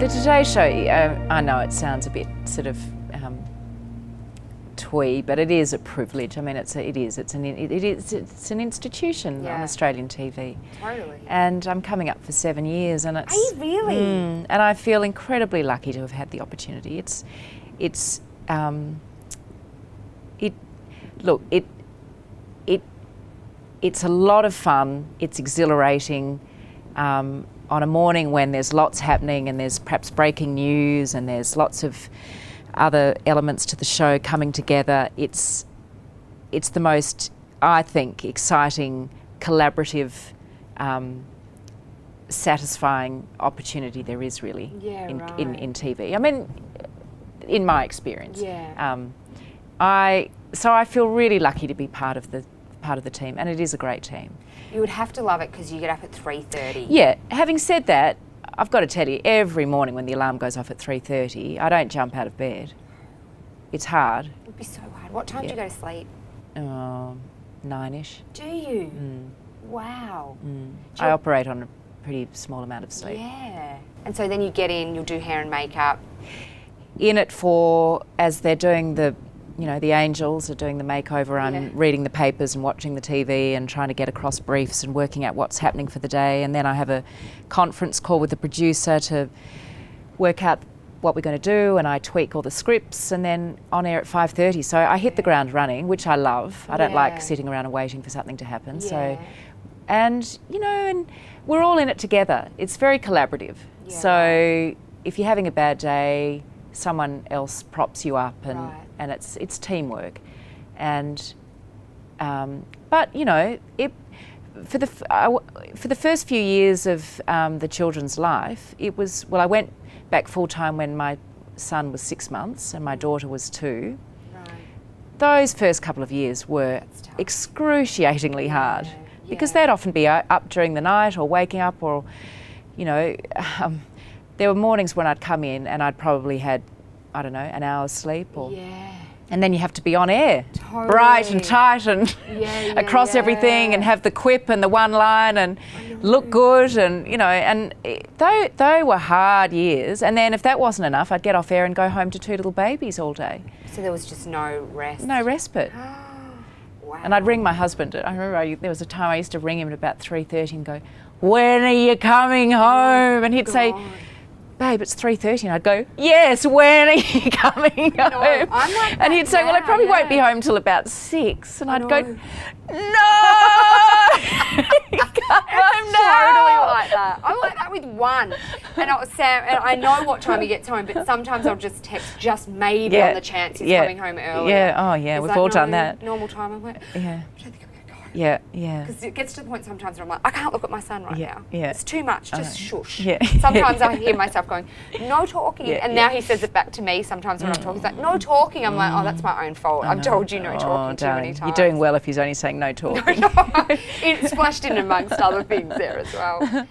The Today Show, I know it sounds a bit sort of twee, but it is a privilege. I mean, it's an institution on Australian TV. Totally. And I'm coming up for 7 years, and it's. Are you really? And I feel incredibly lucky to have had the opportunity. It's a lot of fun. It's exhilarating. On a morning when there's lots happening and there's perhaps breaking news and there's lots of other elements to the show coming together, it's the most, I think, exciting, collaborative, satisfying opportunity there is really in TV. I mean, in my experience. Yeah. So I feel really lucky to be part of the team, and it is a great team. You would have to love it because you get up at 3:30. Yeah, having said that, I've got to tell you, every morning when the alarm goes off at 3:30, I don't jump out of bed. It's hard. It would be so hard. What time do you go to sleep? 9-ish. Do you? Wow. I operate on a pretty small amount of sleep. Yeah. And so then you get in, you'll do hair and makeup. In it as they're doing the angels are doing the makeover, I'm reading the papers and watching the TV and trying to get across briefs and working out what's happening for the day. And then I have a conference call with the producer to work out what we're going to do, and I tweak all the scripts, and then on air at 5:30. So I hit the ground running, which I love. I don't like sitting around and waiting for something to happen. Yeah. So, and we're all in it together. It's very collaborative. Yeah. So if you're having a bad day, someone else props you up, and it's teamwork. And but for the first few years of the children's life, it was, I went back full time when my son was 6 months and my daughter was 2. Right. Those first couple of years were excruciatingly hard because they'd often be up during the night or waking up, or there were mornings when I'd come in and I'd probably had, I don't know, an hour's sleep, and then you have to be on air, bright and tight and across everything, and have the quip and the one line and look good, and they were hard years. And then if that wasn't enough, I'd get off air and go home to 2 little babies all day. So there was just no rest? No respite. Wow. And I'd ring my husband. I remember there was a time I used to ring him at about 3:30 and go, "When are you coming home?" And he'd say, "Babe, it's 3:30." And I'd go, "Yes, when are you coming home?" I'm like and he'd say, now, "Well, I probably won't be home till about 6. And I'd go, "No! Come home now!" Totally like that. I'm like that with one. And Sam, and I know what time he gets home, but sometimes I'll just text just maybe on the chance he's coming home early. Yeah, oh yeah, we've all done that. Normal time, I'm like, I don't think I'm going to go home. Yeah, yeah. Because it gets to the point sometimes where I'm like, I can't look at my son right now. Yeah. It's too much, just shush. Yeah. Sometimes I hear myself going, no talking. And now he says it back to me sometimes when I'm talking. He's like, no talking. I'm like, oh, that's my own fault. I've told you no talking too many times. You're doing well if he's only saying no talking. It's splashed in amongst other things there as well.